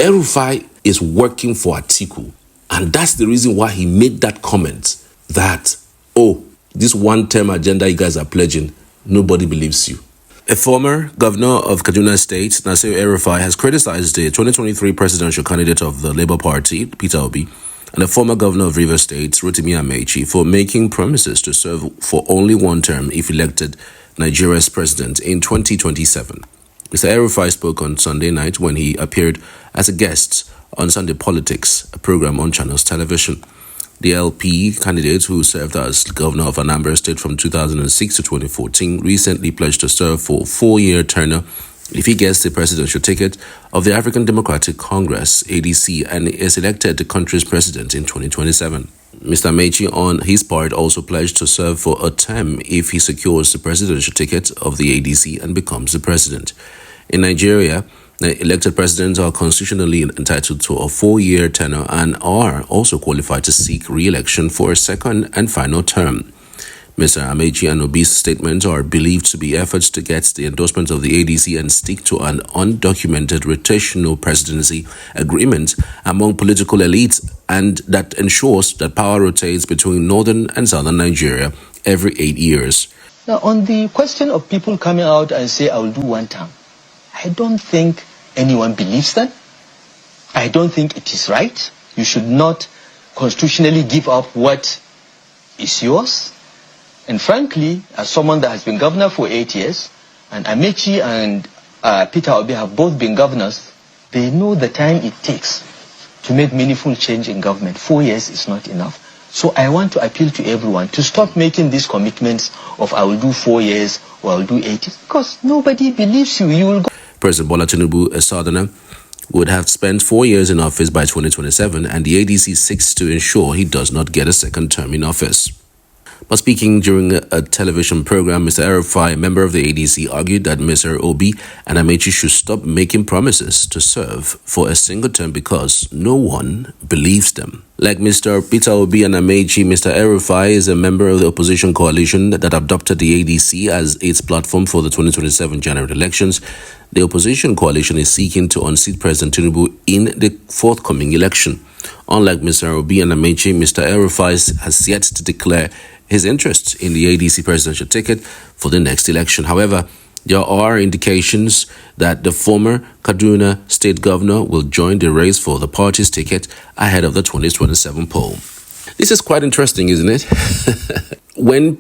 El-Rufai is working for Atiku. And that's the reason why he made that comment that, oh, this one-term agenda you guys are pledging, nobody believes you. A former governor of Kaduna State, Nasir El-Rufai, has criticized the 2023 presidential candidate of the Labour Party, Peter Obi, and the former governor of Rivers State, Rotimi Amaechi, for making promises to serve for only one term if elected Nigeria's president in 2027. Mr. El-Rufai spoke on Sunday night when he appeared as a guest on Sunday Politics, a program on Channels Television. The LP candidate, who served as governor of Anambra State from 2006 to 2014, recently pledged to serve for a 4-year tenure if he gets the presidential ticket of the African Democratic Congress, ADC, and is elected the country's president in 2027. Mr. Amaechi, on his part, also pledged to serve for a term if he secures the presidential ticket of the ADC and becomes the president. In Nigeria, the elected presidents are constitutionally entitled to a 4-year tenure and are also qualified to seek re-election for a second and final term. Mr. Amaechi and Obi's statements are believed to be efforts to get the endorsement of the ADC and stick to an undocumented rotational presidency agreement among political elites, and that ensures that power rotates between northern and southern Nigeria every 8 years. Now, on the question of people coming out and say, I will do one term, I don't think anyone believes that. I don't think it is right. You should not constitutionally give up what is yours. And frankly, as someone that has been governor for 8 years, and Amaechi and Peter Obi have both been governors, they know the time it takes to make meaningful change in government. 4 years is not enough. So I want to appeal to everyone to stop making these commitments of I will do 4 years or I will do 8 years, because nobody believes you. You will go. President Bola Tinubu, a southerner, would have spent 4 years in office by 2027, and the ADC seeks to ensure he does not get a second term in office. But speaking during a television program, Mr. El-Rufai, a member of the ADC, argued that Mr. Obi and Amaechi should stop making promises to serve for a single term because no one believes them. Like Mr. Peter Obi and Amaechi, Mr. El-Rufai is a member of the opposition coalition that adopted the ADC as its platform for the 2027 general elections. The opposition coalition is seeking to unseat President Tinubu in the forthcoming election. Unlike Mr. Obi and Amaechi, Mr. El-Rufai has yet to declare his interest in the ADC presidential ticket for the next election. However, there are indications that the former Kaduna State governor will join the race for the party's ticket ahead of the 2027 poll. This is quite interesting, isn't it? When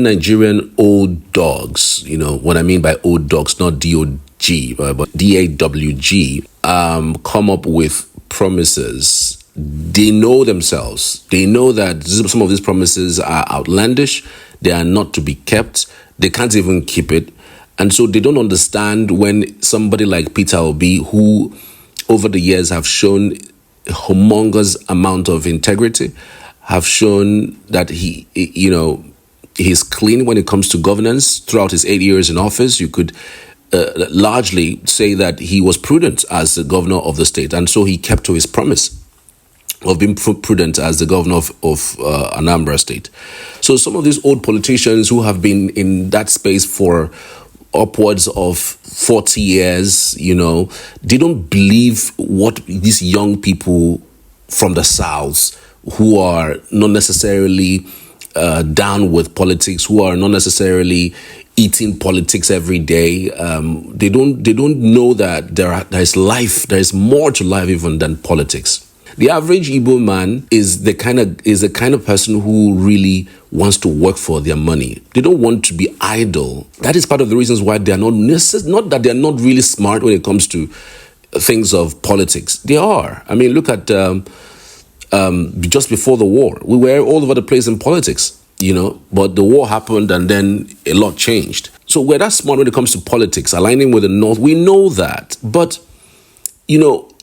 Nigerian old dogs, what I mean by old dogs, not D-O-G, but D-A-W-G, come up with promises, they know themselves. They know that some of these promises are outlandish. They are not to be kept. They can't even keep it. And so they don't understand when somebody like Peter Obi, who over the years have shown a humongous amount of integrity, have shown that he's clean when it comes to governance throughout his 8 years in office. You could largely say that he was prudent as the governor of the state. And so he kept to his promise of being prudent as the governor of Anambra State. So some of these old politicians who have been in that space for upwards of 40 years, they don't believe what these young people from the South, who are not necessarily down with politics, who are not necessarily eating politics every day, they don't know that there is more to life even than politics. The average Igbo man is the kind of person who really wants to work for their money. They don't want to be idle. That is part of the reasons why they are not that they are not really smart when it comes to things of politics. They are. I mean, look at just before the war, we were all over the place in politics, but the war happened and then a lot changed. So we're that smart when it comes to politics, aligning with the North. We know that, but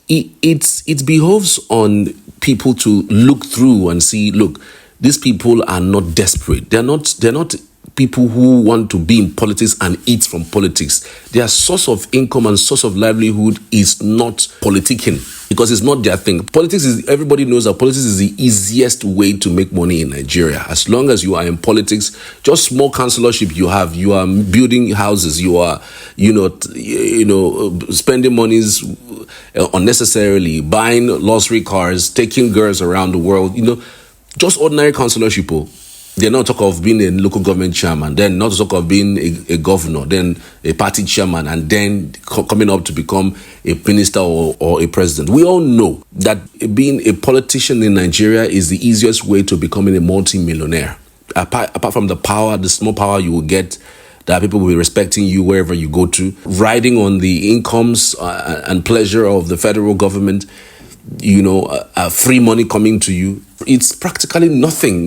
it behoves on people to look through and see, look, these people are not desperate. They're not people who want to be in politics and eat from politics. Their source of income and source of livelihood is not politicking, because it's not their thing. Politics is, everybody knows that politics is the easiest way to make money in Nigeria. As long as you are in politics, just small councillorship you have, you are building houses, you are, spending monies unnecessarily, buying luxury cars, taking girls around the world, just ordinary councillorship. They're not talk of being a local government chairman, then not talk of being a governor, then a party chairman, and then coming up to become a minister or a president. We all know that being a politician in Nigeria is the easiest way to becoming a multi-millionaire. Apart from the power, the small power you will get, that people will be respecting you wherever you go to, riding on the incomes and pleasure of the federal government, free money coming to you. It's practically nothing,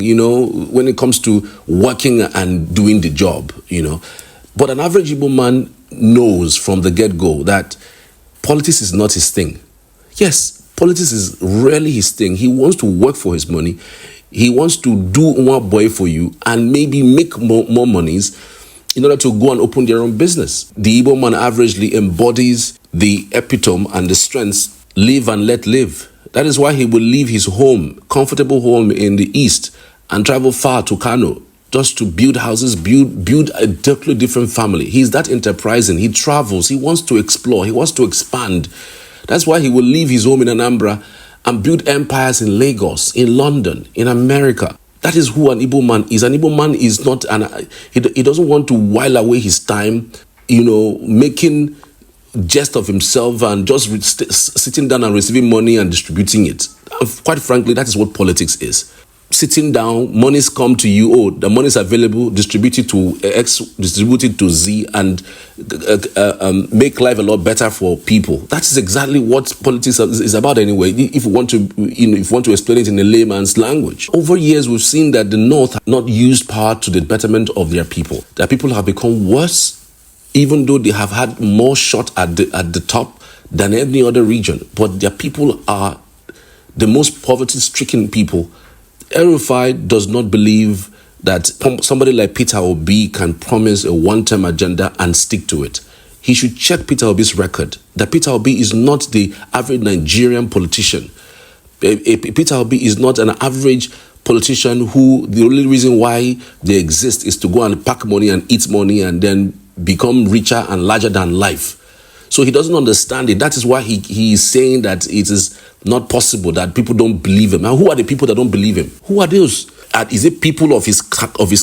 when it comes to working and doing the job, But an average Igbo man knows from the get-go that politics is not his thing. Yes, politics is really his thing. He wants to work for his money. He wants to do one boy for you and maybe make more monies in order to go and open their own business. The Igbo man averagely embodies the epitome and the strengths, live and let live. That is why he will leave his home, comfortable home in the east, and travel far to Kano just to build houses, build a totally different family. He's that enterprising. He travels. He wants to explore. He wants to expand. That's why he will leave his home in Anambra and build empires in Lagos, in London, in America. That is who an Igbo man is. An Igbo man is not, he doesn't want to while away his time, making jest of himself and just sitting down and receiving money and distributing it. Quite frankly, that is what politics is. Sitting down, monies come to you, the money is available, distribute it to X, distribute it to Z, and make life a lot better for people. That is exactly what politics is about anyway, if you want to explain it in a layman's language. Over years, we've seen that the North have not used power to the betterment of their people. Their people have become worse, even though they have had more shot at the top than any other region. But their people are the most poverty-stricken people. El-Rufai does not believe that somebody like Peter Obi can promise a one-term agenda and stick to it. He should check Peter Obi's record, that Peter Obi is not the average Nigerian politician. Peter Obi is not an average politician who the only reason why they exist is to go and pack money and eat money and then become richer and larger than life. So he doesn't understand it. That is why he is saying that it is not possible, that people don't believe him. And who are the people that don't believe him? Who are those? Is it people of his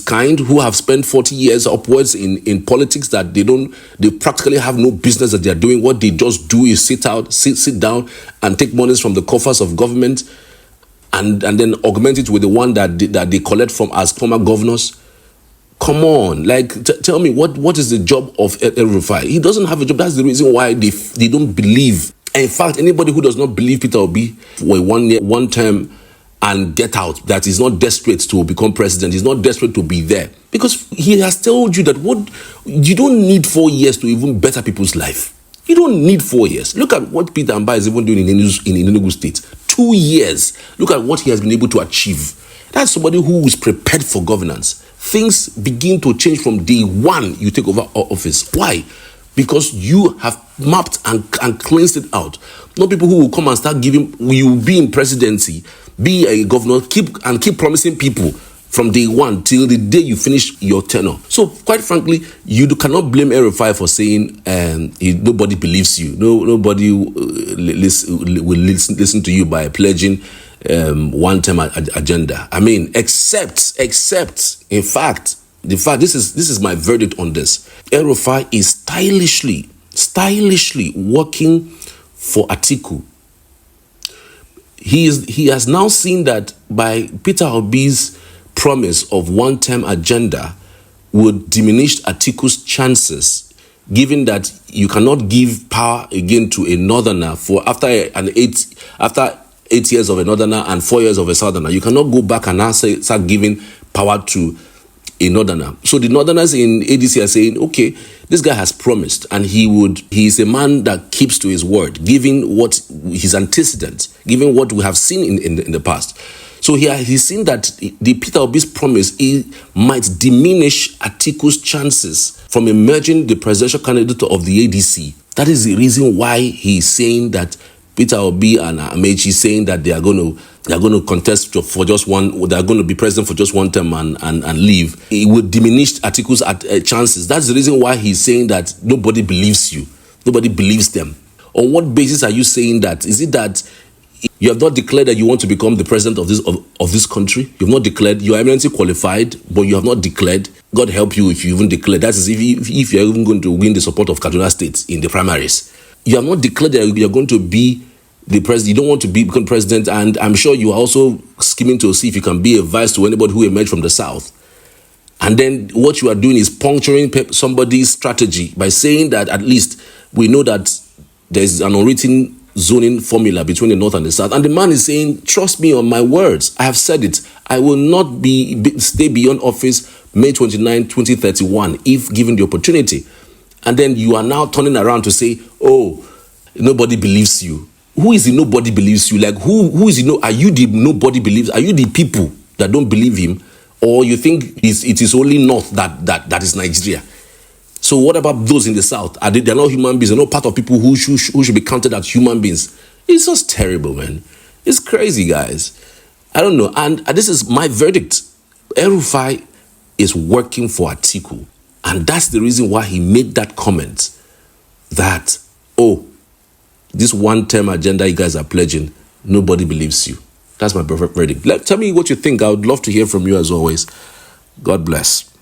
kind who have spent 40 years upwards in politics that they practically have no business that they are doing? What they just do is sit down and take monies from the coffers of government and then augment it with the one that they collect from as former governors? Come on, tell me what is the job of El-Rufai? He doesn't have a job. That's the reason why they don't believe. And in fact, anybody who does not believe Peter Obi for one term and get out, that is not desperate to become president, he's not desperate to be there, because he has told you that you don't need 4 years to even better people's life. You don't need 4 years. Look at what Peter Obi is even doing in Enugu State. 2 years. Look at what he has been able to achieve. That's somebody who is prepared for governance. Things begin to change from day one you take over office. Why? Because you have mapped and cleansed it out. Not people who will come and start giving, you will be in presidency, be a governor, keep promising people from day one till the day you finish your tenure. So quite frankly, you cannot blame El-Rufai for saying nobody believes you. Nobody will listen to you by pledging one-term agenda. I mean, except, in fact, this is my verdict on this. El-Rufai is stylishly working for Atiku. He has now seen that by Peter Obi's promise of one-term agenda would diminish Atiku's chances, given that you cannot give power again to a northerner for after 8 years of a northerner and 4 years of a southerner. You cannot go back and now start giving power to a northerner. So the northerners in ADC are saying, okay, this guy has promised, and he is a man that keeps to his word, given what his antecedents, given what we have seen in the past. So here he's saying that the Peter Obi's promise might diminish Atiku's chances from emerging the presidential candidate of the ADC. That is the reason why he's saying that Peter Obi and Amaechi saying that they are going to contest for just one, they are going to be president for just one term and leave. It will diminish Atiku's chances. That's the reason why he's saying that nobody believes you. Nobody believes them. On what basis are you saying that? Is it that you have not declared that you want to become the president of this country? You have not declared. You are eminently qualified, but you have not declared. God help you if you even declare. That is if you are even going to win the support of Kaduna State in the primaries. You have not declared that you are going to be the president. You don't want to become president, and I'm sure you are also scheming to see if you can be a vice to anybody who emerged from the south. And then what you are doing is puncturing somebody's strategy by saying that at least we know that there's an unwritten zoning formula between the north and the south. And the man is saying, trust me on my words. I have said it. I will not stay beyond office May 29, 2031 if given the opportunity. And then you are now turning around to say, oh, nobody believes you. Who is the nobody believes you? Like who is the are you the nobody believes? Are you the people that don't believe him? Or you think it is only north that is Nigeria? So what about those in the south? They're not human beings. They're not part of people who should be counted as human beings. It's just terrible, man. It's crazy, guys. I don't know. And this is my verdict. El-Rufai is working for Atiku. And that's the reason why he made that comment that, oh, this one-term agenda you guys are pledging, nobody believes you. That's my verdict. Tell me what you think. I would love to hear from you as always. God bless.